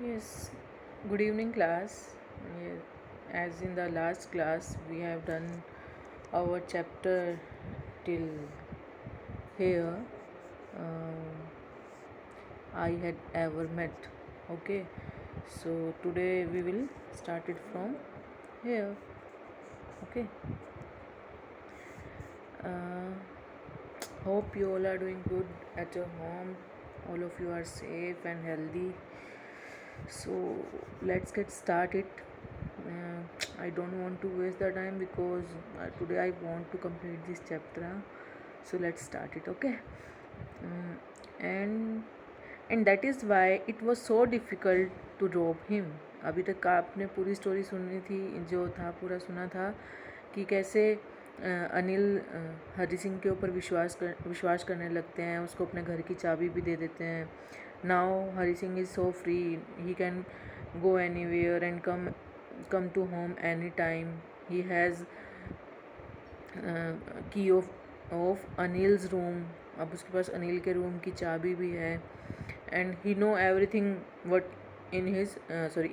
Yes, good evening, class. As in the last class, we have done our chapter till here. Um, I had ever met. Okay, so today we will start it from here. Okay, uh, hope you all are doing good at your home. All of you are safe and healthy. So let's get started. uh, I don't want to waste the time because today I want to complete this chapter. So let's start it. Okay. Mm, and and that is why it was so difficult to rob him. अभी तक आपने पूरी story सुनी थी, जो था पूरा सुना था कि कैसे अनिल हरी सिंह के ऊपर विश्वास करने लगते हैं, उसको अपने घर की चाबी भी दे देते हैं. Now Hari Singh is so free, he can go anywhere and come to home anytime. He has key of Anil's room. अब उसके पास अनिल के रूम की चाबी भी है. And he know everything what in his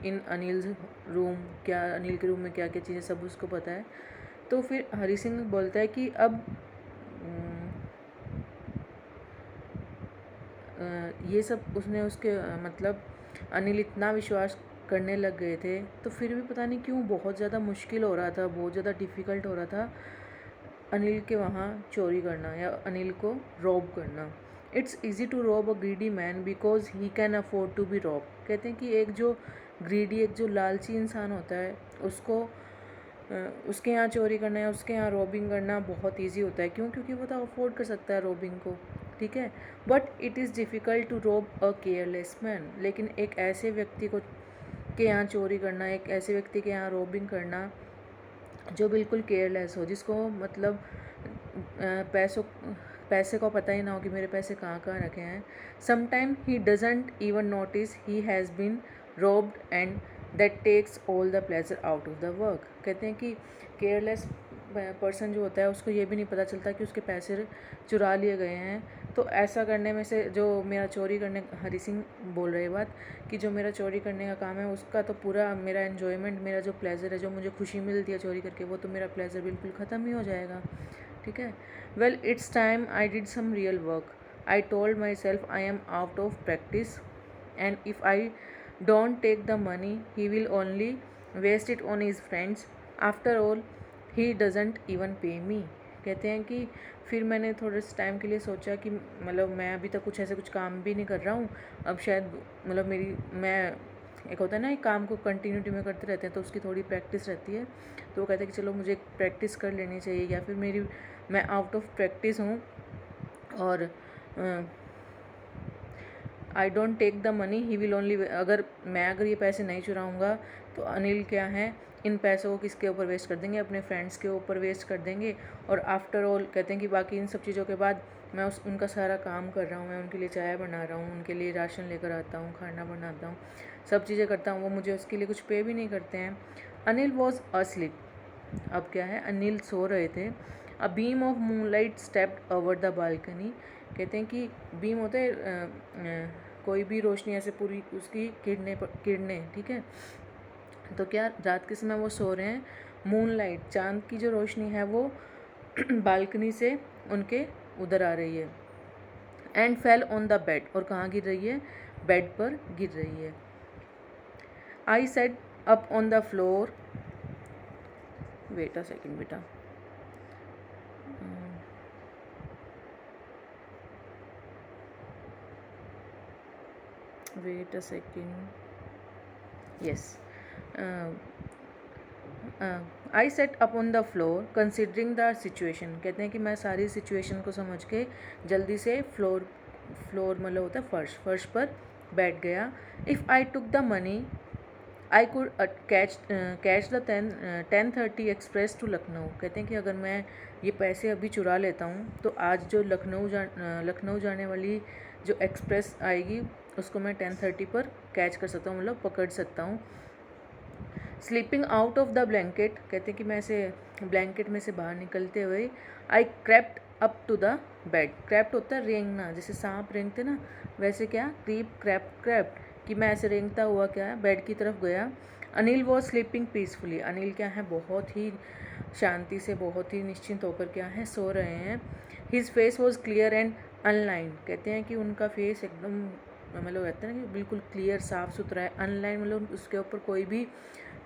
in Anil's room, क्या अनिल के रूम में क्या क्या चीज़ें सब उसको पता है. तो फिर हरी सिंह बोलता है कि अब ये सब उसने उसके मतलब अनिल इतना विश्वास करने लग गए थे, तो फिर भी पता नहीं क्यों बहुत ज़्यादा मुश्किल हो रहा था, बहुत ज़्यादा डिफ़िकल्ट हो रहा था अनिल के वहाँ चोरी करना या अनिल को रॉब करना. It's easy to rob a greedy man because he can afford to be rob. कहते हैं कि एक जो ग्रीडी, एक जो लालची इंसान होता है, उसको उसके यहाँ चोरी करना या उसके यहाँ रॉबिंग करना बहुत ईजी होता है. क्यों? क्योंकि वो तो अफोर्ड कर सकता है रॉबिंग को. ठीक है. But it is difficult to rob a careless man. लेकिन एक ऐसे व्यक्ति को के यहाँ चोरी करना, एक ऐसे व्यक्ति के यहाँ रॉबिंग करना जो बिल्कुल केयरलेस हो, जिसको मतलब पैसे को पता ही ना हो कि मेरे पैसे कहाँ कहाँ रखे हैं. Sometime he doesn't even notice he has been robbed and that takes all the pleasure out of the work. कहते हैं कि केयरलेस पर्सन जो होता है उसको ये भी नहीं पता चलता कि उसके पैसे चुरा लिए गए हैं. तो ऐसा करने में से जो मेरा चोरी करने, हरी सिंह बोल रहे बात कि जो मेरा चोरी करने का काम है उसका तो पूरा मेरा एन्जॉयमेंट, मेरा जो प्लेजर है, जो मुझे खुशी मिलती है चोरी करके, वो तो मेरा प्लेजर बिल्कुल ख़त्म ही हो जाएगा. ठीक है. Well it's time I did some real work. I told myself I am out of practice and if I don't take the money he will only waste it on his friends. After all he doesn't even pay me. कहते हैं कि फिर मैंने थोड़े से time के लिए सोचा कि मतलब मैं अभी तक कुछ काम भी नहीं कर रहा हूँ. अब शायद मतलब मैं एक होता है ना, एक काम को कंटिन्यूटी में करते रहते हैं तो उसकी थोड़ी प्रैक्टिस रहती है. तो वो कहते हैं कि चलो मुझे प्रैक्टिस कर लेनी चाहिए, या फिर मैं आउट ऑफ प्रैक्टिस हूँ और I don't take the money he will only. अगर ये पैसे नहीं चुराऊँगा तो अनिल क्या है, इन पैसों को किसके ऊपर वेस्ट कर देंगे, अपने फ्रेंड्स के ऊपर वेस्ट कर देंगे. और आफ्टर ऑल कहते हैं कि बाकी इन सब चीज़ों के बाद मैं उनका सारा काम कर रहा हूँ, मैं उनके लिए चाय बना रहा हूँ, उनके लिए राशन लेकर आता हूँ, खाना बनाता हूँ, सब चीज़ें करता हूँ, वो मुझे उसके लिए कुछ पे भी नहीं करते हैं. Anil was asleep. अब क्या है, अनिल सो रहे थे. A beam of moonlight stepped over the balcony. कहते हैं कि बीम होते हैं कोई भी रोशनी ऐसे पूरी उसकी किरणें. ठीक है. तो क्या रात के समय वो सो रहे हैं, मूनलाइट चांद की जो रोशनी है वो बालकनी से उनके उधर आ रही है. And fell on the bed. और कहाँ गिर रही है? बेड पर गिर रही है. I sat up on the floor. Wait a second बेटा. Wait a second. Yes. I sat up on the floor considering the situation. कहते हैं कि मैं सारी सिचुएशन को समझ के जल्दी से फ्लोर मतलब होता है फर्श पर बैठ गया. If I took the money I could catch the 10:30 express to Lucknow. कहते हैं कि अगर मैं ये पैसे अभी चुरा लेता हूँ तो आज जो लखनऊ जाने वाली जो एक्सप्रेस आएगी उसको मैं 10:30 पर कैच कर सकता हूँ, मतलब पकड़ सकता हूँ. Sleeping out of the blanket. कहते हैं कि मैं ऐसे ब्लैंकेट में से बाहर निकलते हुए I crept up to the bed. Crept होता है रेंगना, जैसे सांप रेंगते ना, वैसे क्या क्रीप क्रैप्ट. कि मैं ऐसे रेंगता हुआ क्या बेड की तरफ गया। Anil was sleeping peacefully, Anil क्या है बहुत ही शांति से, बहुत ही निश्चिंत होकर क्या है सो रहे हैं। His face was clear and online, कहते हैं कि उनका फेस एकदम मतलब कहते हैं ना कि बिल्कुल क्लियर साफ़ सुथरा है। अनलाइन मतलब उसके ऊपर कोई भी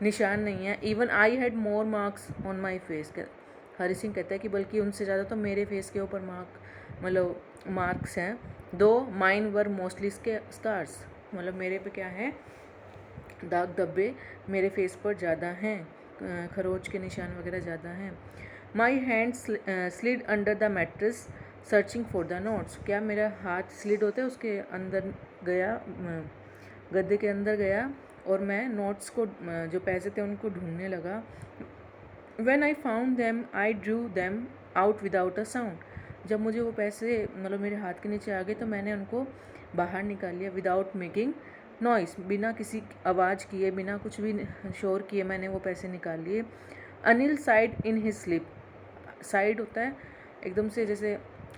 निशान नहीं है। Even I had more marks on my face, Hari Singh कहता है कि बल्कि उनसे ज़्यादा तो मेरे फेस के ऊपर मार्क्स हैं। दो माइन वर मोस्टली स्कार्स, मतलब मेरे पे क्या है दाग धब्बे मेरे फेस पर ज़्यादा हैं, खरोच के निशान वगैरह ज़्यादा हैं। My hand slid under the mattress searching for the notes, क्या मेरा हाथ स्लिड होता है उसके अंदर गया, गद्दे के अंदर गया और मैं नोट्स को जो पैसे थे उनको ढूंढने लगा। When I found them, I drew them out without a sound. जब मुझे वो पैसे मतलब मेरे हाथ के नीचे आ गए तो मैंने उनको बाहर निकाल लिया विदाउट मेकिंग नॉइस, बिना किसी आवाज़ किए, बिना कुछ भी शोर किए मैंने वो पैसे निकाल लिए। Anil side in his sleep, side होता है एकदम से जैसे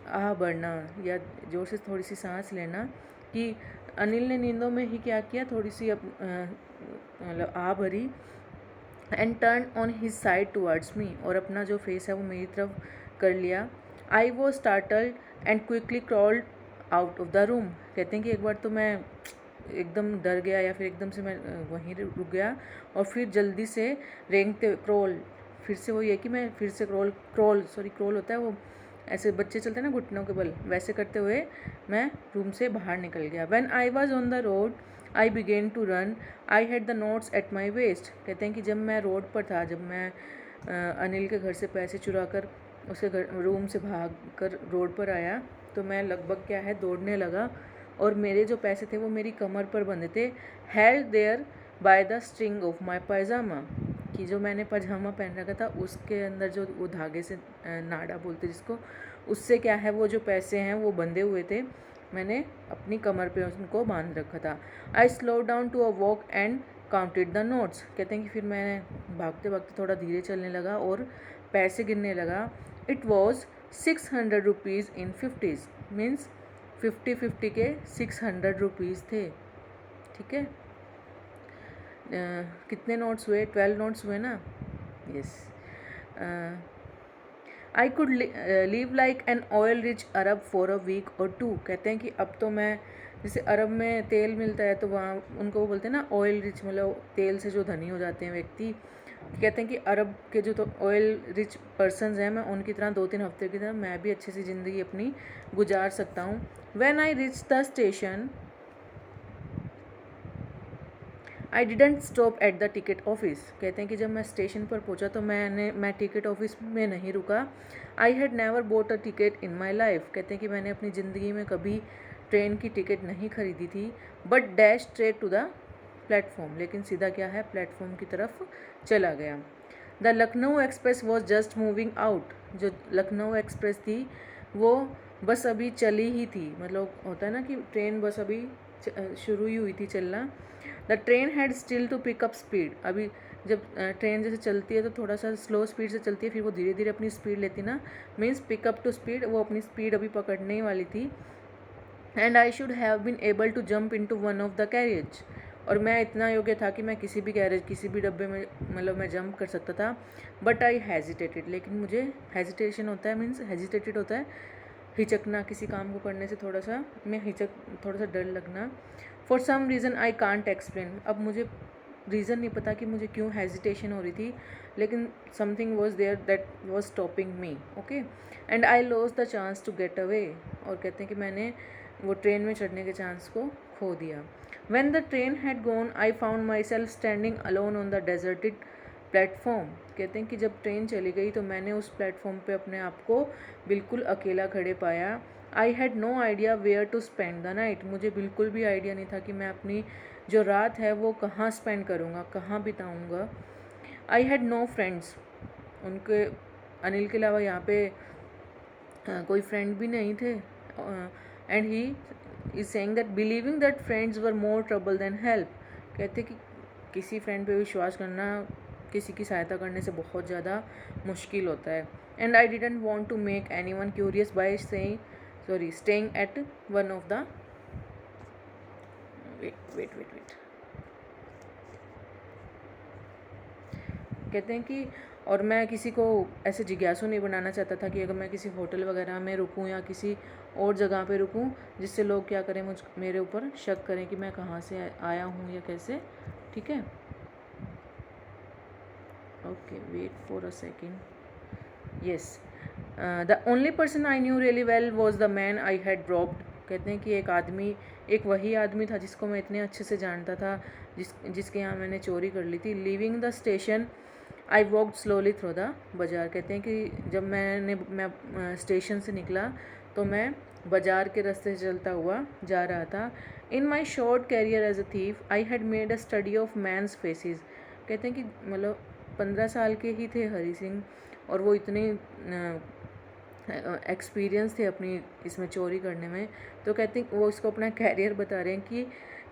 आह भरना या जोर से थोड़ी सी सांस लेना, कि अनिल ने नींदों में ही क्या किया, थोड़ी सी मतलब आह भरी। And turn on his side towards me, और अपना जो फेस है वो मेरी तरफ कर लिया। I was startled and quickly crawled out of the room, कहते हैं कि एक बार तो मैं एकदम डर गया या फिर एकदम से मैं वहीं रुक गया और फिर जल्दी से रेंगते क्रॉल, फिर से वही है कि मैं फिर से क्रॉल होता है वो ऐसे बच्चे चलते हैं ना घुटनों के बल, वैसे करते हुए मैं रूम से बाहर निकल गया। When I was on the road I began to run, I had the notes at my waist, कहते हैं कि जब मैं रोड पर था, जब मैं अनिल के घर से पैसे चुरा कर उसके घर रूम से भाग कर रोड पर आया तो मैं लगभग क्या है दौड़ने लगा और मेरे जो पैसे थे वो मेरी कमर पर बंधे थे। Held there by the string of my pyjama, कि जो मैंने पजामा पहन रखा था उसके अंदर जो वो धागे से नाड़ा बोलते जिसको, उससे क्या है वो जो पैसे हैं वो बंधे हुए थे, मैंने अपनी कमर पे उनको बांध रखा था। I slow down to a walk and counted the notes, कहते हैं कि फिर मैं भागते भागते थोड़ा धीरे चलने लगा और पैसे गिनने लगा। It was 600 rupees in 50s, means 50 के 600 रुपीज़ थे। ठीक है, कितने नोट्स हुए, 12 नोट्स हुए ना, yes. I could live like an oil rich Arab for a week और टू, कहते हैं कि अब तो मैं जैसे अरब में तेल मिलता है तो वहाँ उनको वो बोलते हैं ना ऑयल रिच, मतलब तेल से जो धनी हो जाते हैं व्यक्ति, कहते हैं कि अरब के जो तो ऑयल रिच पर्सनस हैं मैं उनकी तरह 2-3 हफ्ते की तरह मैं भी अच्छे से ज़िंदगी अपनी गुजार सकता हूँ। When I rich the station I didn't stop at the ticket office, कहते हैं कि जब मैं स्टेशन पर पहुंचा तो मैं टिकट ऑफिस में नहीं रुका। I had never boat a ticket in my life, कहते हैं कि मैंने अपनी ज़िंदगी में कभी ट्रेन की टिकट नहीं खरीदी थी। But dash straight to the platform, लेकिन सीधा क्या है प्लेटफॉर्म की तरफ चला गया। The Lucknow express was just moving out, जो लखनऊ एक्सप्रेस थी वो बस अभी चली ही थी, मतलब होता है ना कि ट्रेन बस अभी शुरू ही हुई थी चलना। The train had still to pick up speed, अभी जब ट्रेन जैसे चलती है तो थोड़ा सा स्लो स्पीड से चलती है फिर वो धीरे धीरे अपनी स्पीड लेती ना, मीन्स पिकअप टू स्पीड, वो अपनी स्पीड अभी पकड़ने ही वाली थी। And I should have been able to jump into one of the carriage, और मैं इतना योग्य था कि मैं किसी भी कैरेज किसी भी डब्बे में मतलब मैं जंप कर सकता था। बट आई हेजिटेटेड, लेकिन मुझे हेजिटेशन होता है, मीन्स हेजिटेटेड होता है हिचकना, किसी काम को करने से थोड़ा सा डर लगना। For some reason I can't explain, अब मुझे रीज़न नहीं पता कि मुझे क्यों हेजिटेशन हो रही थी, लेकिन something was there that was stopping me, okay. And I lost the chance to get away, और कहते हैं कि मैंने वो ट्रेन में चढ़ने के चांस को खो दिया। When the train had gone, I found myself standing alone on the deserted platform, कहते हैं कि जब ट्रेन चली गई तो मैंने उस प्लेटफॉर्म पे अपने आप को बिल्कुल अकेला खड़े पाया। I had no idea where to spend the night, मुझे बिल्कुल भी आइडिया नहीं था कि मैं अपनी जो रात है वो कहाँ स्पेंड करूँगा, कहाँ बिताऊँगा। आई हैड नो फ्रेंड्स, उनके अनिल के अलावा यहाँ पे कोई फ्रेंड भी नहीं थे। And he is saying that believing that friends were more trouble than help, कहते कि किसी फ्रेंड पे विश्वास करना किसी की सहायता करने से बहुत ज़्यादा मुश्किल होता है। And I didn't want to make anyone curious by staying at one of the wait कहते हैं कि और मैं किसी को ऐसे जिज्ञासु नहीं बनाना चाहता था कि अगर मैं किसी होटल वगैरह में रुकूं या किसी और जगह पे रुकूं जिससे लोग क्या करें, मेरे ऊपर शक करें कि मैं कहाँ से आया हूँ या कैसे। ठीक है, okay, wait for a second. Yes, the only person I knew really well was the man I had dropped. कहते हैं कि एक वही आदमी था जिसको मैं इतने अच्छे से जानता था, जिसके यहाँ मैंने चोरी कर ली थी। Living the station I walked slowly through the बाज़ार। कहते हैं कि जब मैं स्टेशन से निकला तो मैं बाज़ार के रास्ते से चलता हुआ जा रहा था। In my short career as a thief I had made a study of men's faces. कहते हैं कि मतलब 15 साल के ही थे हरी सिंह और वो इतने एक्सपीरियंस थे अपनी इसमें चोरी करने में। तो कहते हैं वो इसको अपना कैरियर बता रहे हैं कि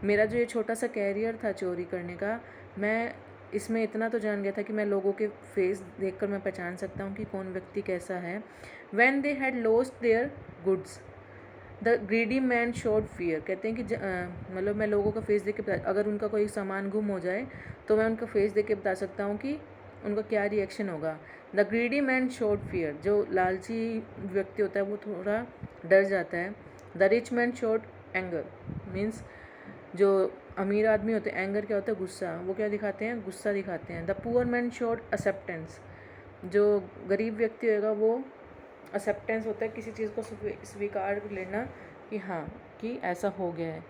मेरा जो ये छोटा सा कैरियर था चोरी करने का, मैं इसमें इतना तो जान गया था कि मैं लोगों के फेस देखकर मैं पहचान सकता हूँ कि कौन व्यक्ति कैसा है। When they had lost their goods the greedy man showed fear. कहते हैं कि मतलब मैं लोगों का फेस देख के अगर उनका कोई सामान गुम हो जाए तो मैं उनका फेस देख के बता सकता हूँ कि उनका क्या रिएक्शन होगा। The greedy man showed fear, जो लालची व्यक्ति होता है वो थोड़ा डर जाता है। The rich man showed anger, means जो अमीर आदमी होते हैं, एंगर क्या होता है, गुस्सा, वो क्या दिखाते हैं, गुस्सा दिखाते हैं। The poor man showed acceptance, जो गरीब व्यक्ति होगा वो एक्सेप्टेंस होता है किसी चीज़ को स्वीकार कर लेना कि हाँ कि ऐसा हो गया है।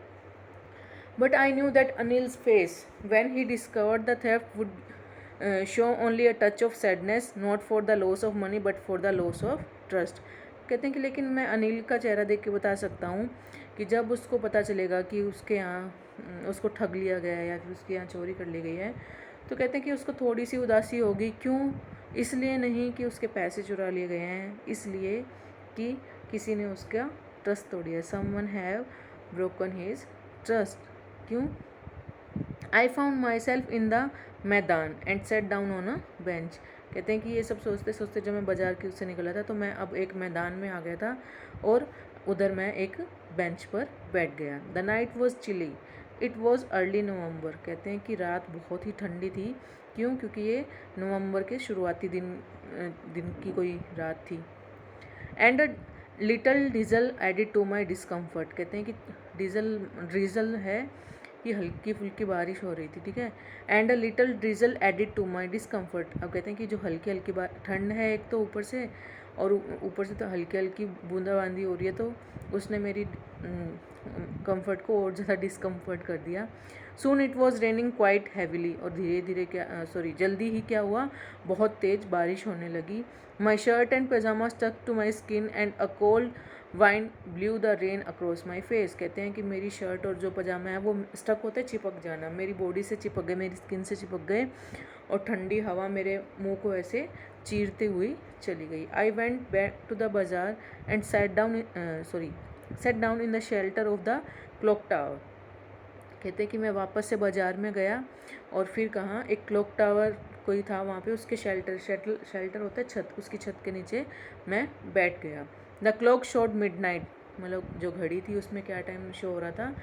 But I knew that Anil's face when he discovered the theft would show only a touch of sadness, not for the loss of money but for the loss of trust. कहते हैं कि लेकिन मैं अनिल का चेहरा देख के बता सकता हूँ कि जब उसको पता चलेगा कि उसके यहाँ उसको ठग लिया गया है या फिर उसके यहाँ चोरी कर ली गई है, तो कहते हैं कि उसको थोड़ी सी उदासी होगी। क्यों? इसलिए नहीं कि उसके पैसे चुरा लिए गए हैं, इसलिए कि किसी ने उसका ट्रस्ट तोड़ दिया। Someone have broken his trust. क्यों? I found myself in the maidan and sat down on a bench. कहते हैं कि ये सब सोचते सोचते जब मैं बाज़ार के उससे निकला था तो मैं अब एक मैदान में आ गया था और उधर मैं एक बेंच पर बैठ गया। The night was chilly, it was early November. कहते हैं कि रात बहुत ही ठंडी थी। क्यों? क्योंकि ये नवंबर के शुरुआती दिन की कोई रात थी। And a little diesel added to my discomfort. कहते हैं कि ड्रीजल है कि हल्की फुल्की बारिश हो रही थी, ठीक है। And a little drizzle added to my discomfort. अब कहते हैं कि जो हल्की हल्की ठंड है एक तो ऊपर से, और ऊपर से तो हल्की हल्की बूंदाबांदी हो रही है, तो उसने मेरी कंफर्ट को और ज़्यादा डिस्कम्फर्ट कर दिया। Soon it was raining quite heavily, और धीरे धीरे जल्दी ही क्या हुआ, बहुत तेज़ बारिश होने लगी। My shirt and pyjama stuck to my skin and a cold wind blew the rain across my face. कहते हैं कि मेरी शर्ट और जो पजामा है वो स्टक होते चिपक जाना, मेरी बॉडी से चिपक गए, मेरी स्किन से चिपक गए, और ठंडी हवा मेरे मुंह को ऐसे चीरते हुई चली गई। I went back to the bazaar and sat down in the shelter of the clock tower. कहते हैं कि मैं वापस से बाज़ार में गया और फिर कहाँ, एक क्लॉक टावर कोई था वहाँ पे, उसके शेल्टर होता है छत, उसकी छत के नीचे मैं बैठ गया। द क्लॉक शोड मिडनाइट, मतलब जो घड़ी थी उसमें क्या टाइम शो हो रहा था,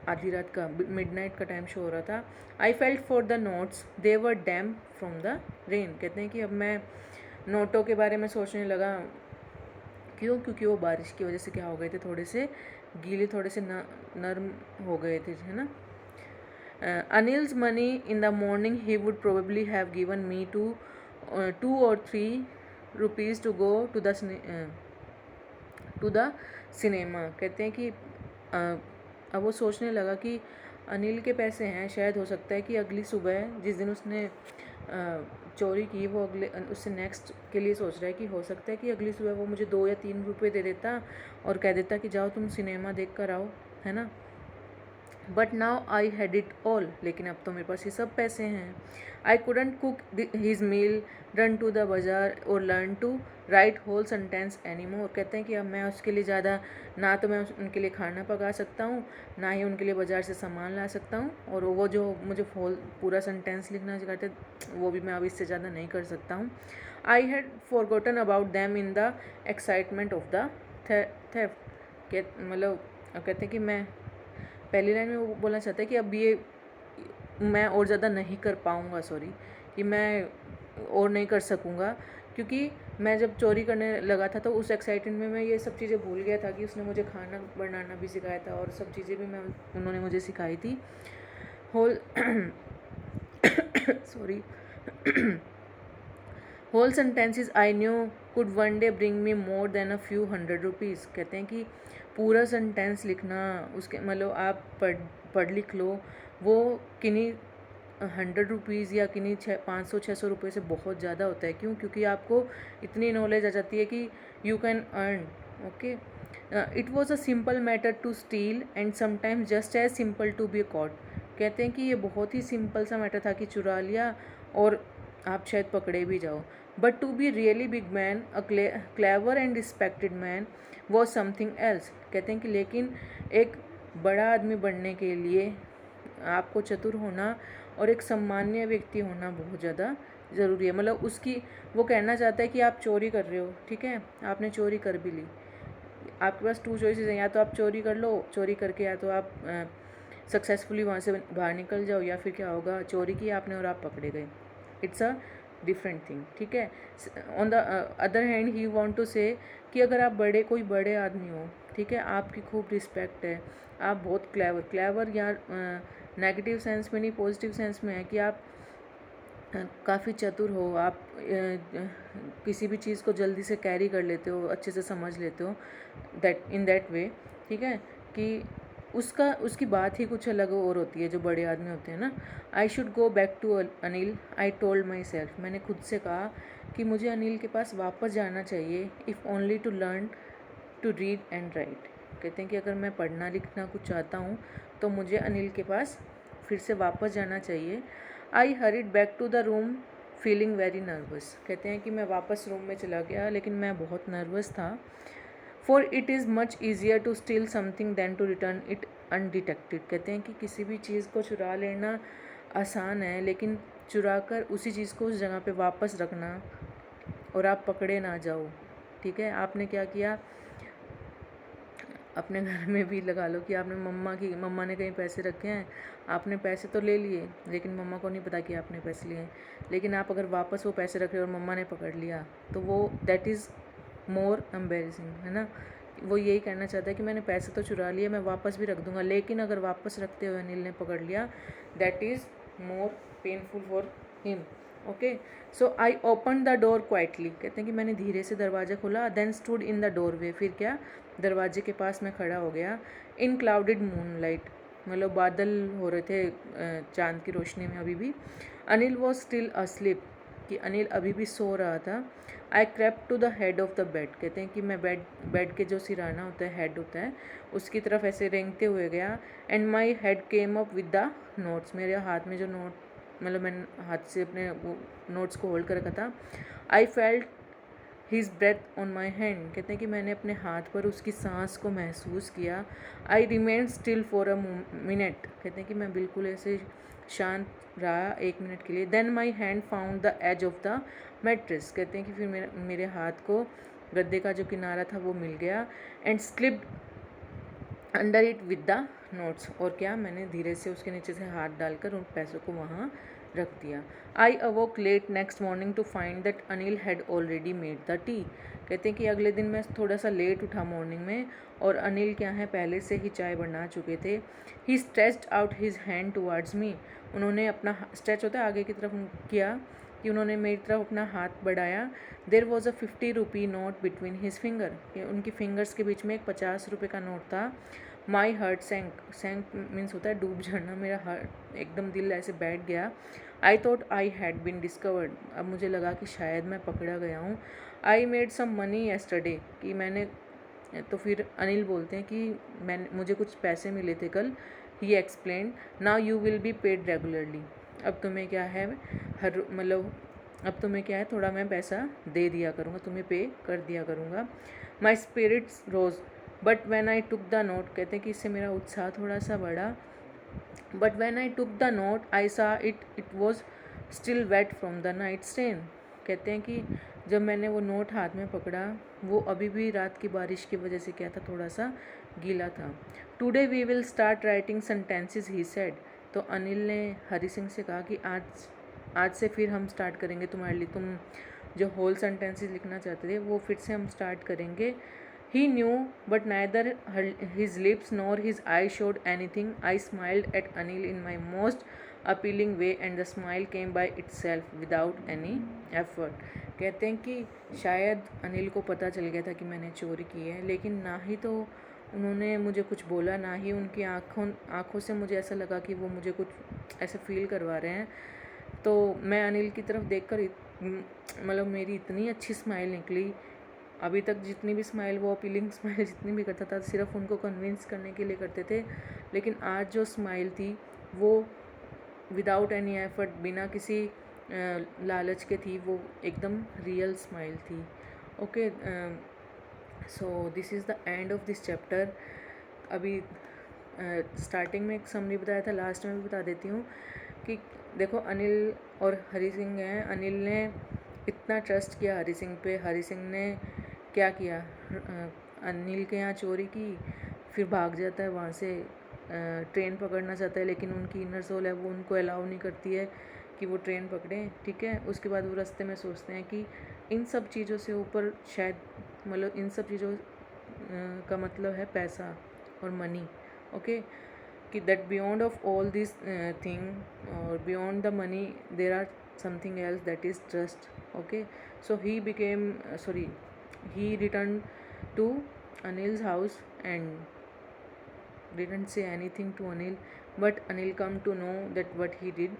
आधी रात का, मिडनाइट का टाइम शो हो रहा था। I felt for the notes, they were dam from the rain. कहते हैं कि अब मैं नोटों के बारे में सोचने लगा। क्यों? क्योंकि वो बारिश की वजह से क्या हो गए थे, थोड़े से गीले, थोड़े से नर्म हो गए थे, है ना। Anil's money in the morning he would probably have given me 2 or 3 rupees to go to the cinema। कहते हैं कि अब वो सोचने लगा कि अनिल के पैसे हैं, शायद हो सकता है कि अगली सुबह जिस दिन उसने चोरी की वो उससे नेक्स्ट के लिए सोच रहा है कि हो सकता है कि अगली सुबह वो मुझे 2 या 3 रुपए दे देता और कह देता कि जाओ तुम सिनेमा देख कर आओ, है ना। But now I had it all, लेकिन अब तो मेरे पास ये सब पैसे हैं। I couldn't cook his meal, run to the बाज़ार और learn to write whole sentence any more. कहते हैं कि अब मैं उसके लिए ज़्यादा, ना तो मैं उनके लिए खाना पका सकता हूँ, ना ही उनके लिए बाज़ार से सामान ला सकता हूँ, और वो जो मुझे पूरा सेंटेंस लिखना सिखाते वो भी मैं अब इससे ज़्यादा नहीं कर सकता हूँ। I had forgotten about them in the excitement of the theft. मतलब कहते हैं कि मैं पहली लाइन में वो बोलना चाहता है कि अब ये मैं और ज़्यादा नहीं कर पाऊँगा, सॉरी, कि मैं और नहीं कर सकूँगा, क्योंकि मैं जब चोरी करने लगा था तो उस एक्साइटमेंट में मैं ये सब चीज़ें भूल गया था कि उसने मुझे खाना बनाना भी सिखाया था और सब चीज़ें भी उन्होंने मुझे सिखाई थी। Whole sorry whole sentences I knew could one day bring me more than a few hundred rupees. कहते हैं कि पूरा सेंटेंस लिखना, उसके मतलब आप पढ़ लिख लो, वो किन्हीं 100 रुपीज़ या किन्हीं 500-600 रुपये से बहुत ज़्यादा होता है। क्यों? क्योंकि आपको इतनी नॉलेज आ जाती है कि you can earn. Okay, it was a simple matter to steal and sometimes just as simple to be caught. कहते हैं कि ये बहुत ही सिंपल सा मैटर था कि चुरा लिया और आप शायद पकड़े भी जाओ। But to be really big man, a clever and respected man was something else. कहते हैं कि लेकिन एक बड़ा आदमी बनने के लिए आपको चतुर होना और एक सम्मानीय व्यक्ति होना बहुत ज़्यादा ज़रूरी है। मतलब उसकी वो कहना चाहता है कि आप चोरी कर रहे हो, ठीक है, आपने चोरी कर भी ली, आपके पास 2 चॉइसेस हैं, या तो आप चोरी कर लो, चोरी करके या तो आप सक्सेसफुली वहाँ से बाहर निकल जाओ, या फिर क्या होगा, चोरी की आपने और आप पकड़े गए। इट्स अ डिफरेंट थिंग, ठीक है। On the other hand he want to say कि अगर आप कोई बड़े आदमी हो, ठीक है, आपकी खूब रिस्पेक्ट है, आप बहुत क्लेवर या नेगेटिव सेंस में नहीं, पॉजिटिव सेंस में है कि आप काफ़ी चतुर हो, आप किसी भी चीज़ को जल्दी से कैरी कर लेते हो, अच्छे से समझ लेते हो, दैट वे, ठीक है, कि उसकी बात ही कुछ अलग और होती है जो बड़े आदमी होते हैं ना। I should go back to Anil, I told myself. मैंने खुद से कहा कि मुझे अनिल के पास वापस जाना चाहिए, if only to learn to read and write. कहते हैं कि अगर मैं पढ़ना लिखना कुछ चाहता हूँ तो मुझे अनिल के पास फिर से वापस जाना चाहिए। I hurried back to the room feeling very nervous. कहते हैं कि मैं वापस रूम में चला गया, लेकिन मैं बहुत नर्वस था। For it is much easier to steal something than to return it undetected. कहते हैं कि किसी भी चीज़ को चुरा लेना आसान है, लेकिन चुरा कर उसी चीज़ को उस जगह पे वापस रखना और आप पकड़े ना जाओ, ठीक है। आपने क्या किया, अपने घर में भी लगा लो कि आपने मम्मा ने कहीं पैसे रखे हैं, आपने पैसे तो ले लिए, लेकिन मम्मा को नहीं पता कि आपने पैसे लिए हैं। लेकिन आप अगर वापस वो पैसे रख रहे हो और मम्मा ने पकड़ लिया, तो वो दैट इज़ मोर एम्बेरसिंग, है ना। वो यही कहना चाहता है कि मैंने पैसे तो चुरा लिए, मैं वापस भी रख दूंगा, लेकिन अगर वापस रखते हुए अनिल ने पकड़ लिया, that is more painful for him. Okay, so I open the door quietly. कहते हैं कि मैंने धीरे से दरवाज़ा खोला, then stood in the doorway. फिर क्या, दरवाजे के पास मैं खड़ा हो गया। इन क्लाउडेड मूनलाइट, मतलब बादल हो रहे थे चांद की रोशनी में अभी भी। अनिल वॉज स्टिल अस्लीप, कि अनिल अभी भी सो रहा था। I crept to the head of the bed. कहते हैं कि मैं बेड के जो सिराना होता है, हेड होता है, उसकी तरफ ऐसे रेंगते हुए गया। And my head came up with the notes. मेरे हाथ में जो नोट, मतलब मैंने हाथ से अपने वो नोट्स को होल्ड कर रखा था। I felt his breath on my hand. कहते हैं कि मैंने अपने हाथ पर उसकी सांस को महसूस किया। I remain still for a minute. कहते हैं कि मैं बिल्कुल ऐसे शांत रहा 1 मिनट के लिए। Then my hand found the edge of the mattress. कहते हैं कि फिर मेरे हाथ को गद्दे का जो किनारा था वो मिल गया। And slipped under it with the notes. और क्या, मैंने धीरे से उसके नीचे से हाथ डालकर उन पैसों को वहाँ रख दिया। I awoke late next morning to find that Anil had already made the tea. कहते हैं कि अगले दिन मैं थोड़ा सा लेट उठा मॉर्निंग में, और अनिल क्या है, पहले से ही चाय बना चुके थे। He stretched out his hand towards me. उन्होंने अपना स्ट्रेच होता है आगे की तरफ किया, कि उन्होंने मेरी तरफ अपना हाथ बढ़ाया। There was a 50 rupee note between his finger. उनकी फिंगर्स के बीच में एक 50 रुपये का नोट था। माई हार्ट सैंक मीन्स होता है डूब जाना। मेरा हार्ट एकदम, दिल ऐसे बैठ गया। I thought I had been discovered. अब मुझे लगा कि शायद मैं पकड़ा गया हूँ। I made some money yesterday, कि मैंने, तो फिर अनिल बोलते हैं कि मुझे कुछ पैसे मिले थे कल। He explain, now you will be paid regularly. अब तुम्हें क्या है, अब तुम्हें क्या है, थोड़ा मैं पैसा दे दिया करूँगा, तुम्हें पे कर दिया करूँगा। My spirits rose but when I took the note. कहते हैं कि इससे मेरा उत्साह थोड़ा सा बढ़ा। But when I took the note I saw it was still wet from the night stain. कहते हैं कि जब मैंने वो नोट हाथ में पकड़ा, वो अभी भी रात की बारिश की वजह से क्या था, थोड़ा सा गीला था। Today we will start writing sentences he said. तो अनिल ने हरी सिंह से कहा कि आज से फिर हम स्टार्ट करेंगे तुम्हारे लिए, तुम जो होल सेंटेंसेस लिखना चाहते थे वो फिर से हम स्टार्ट करेंगे। He knew but neither his lips nor his eye showed anything. I smiled at Anil in my most appealing way and the smile came by itself without any effort. कहते हैं कि शायद अनिल को पता चल गया था कि मैंने चोरी की है, लेकिन ना ही तो उन्होंने मुझे कुछ बोला, ना ही उनकी आँखों से मुझे ऐसा लगा कि वो मुझे कुछ ऐसा फील करवा रहे हैं। तो मैं अनिल की तरफ देखकर मतलब मेरी इतनी अच्छी स्माइल निकली। अभी तक जितनी भी स्माइल, वो अपीलिंग स्माइल जितनी भी करता था सिर्फ उनको कन्विंस करने के लिए करते थे, लेकिन आज जो स्माइल थी वो विदाउट एनी एफर्ट, बिना किसी लालच के थी, वो एकदम रियल स्माइल थी। Okay, so this is the end of this chapter. अभी स्टार्टिंग में एक समरी बताया था, लास्ट में भी बता देती हूँ कि देखो अनिल और हरी सिंह हैं। अनिल ने इतना ट्रस्ट किया हरी सिंह पे, हरी सिंह ने क्या किया, अनिल के यहाँ चोरी की, फिर भाग जाता है वहाँ से, ट्रेन पकड़ना चाहता है, लेकिन उनकी इनर सोल है वो उनको अलाउ नहीं करती है कि वो ट्रेन पकड़ें। ठीक है, उसके बाद वो रास्ते में सोचते हैं कि इन सब चीज़ों से ऊपर शायद, मतलब इन सब चीज़ों का मतलब है पैसा और मनी। ओके, कि that beyond of all this thing और beyond the money there are something else that is trust. Okay, so he became sorry he returned to Anil's house and didn't say anything to Anil, but Anil come to know that what he did.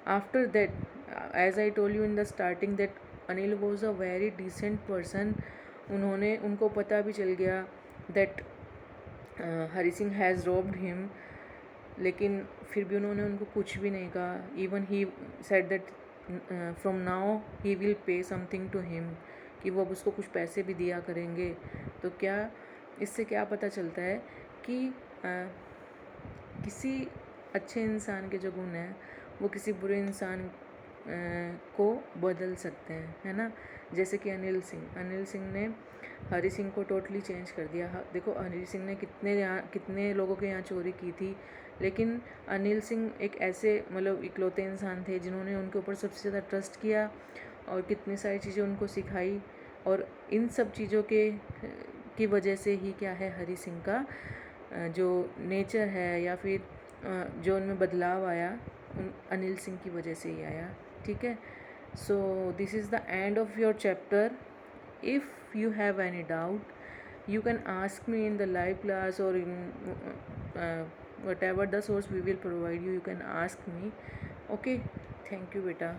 After that, as I told you in the starting, that Anil was a very decent person. उनको पता भी चल गया that Hari Singh has robbed him, लेकिन फिर भी उन्होंने उनको कुछ भी नहीं कहा। Even he said that from now he will pay something to him, कि वो अब उसको कुछ पैसे भी दिया करेंगे। तो क्या इससे क्या पता चलता है कि किसी अच्छे इंसान के जो गुण हैं वो किसी बुरे इंसान को बदल सकते हैं, है ना। जैसे कि अनिल सिंह ने हरी सिंह को टोटली चेंज कर दिया। देखो हरी सिंह ने कितने लोगों के यहाँ चोरी की थी, लेकिन अनिल सिंह एक ऐसे मतलब इकलौते इंसान थे जिन्होंने उनके ऊपर सबसे ज़्यादा ट्रस्ट किया और कितनी सारी चीज़ें उनको सिखाई। और इन सब चीज़ों की वजह से ही क्या है, हरी सिंह का जो नेचर है या फिर जो उनमें बदलाव आया, अनिल सिंह की वजह से ही आया। ठीक है, so this is the end of your chapter. If you have any doubt you can ask me in the live class or in whatever the source we will provide you, you can ask me. Okay, thank you beta.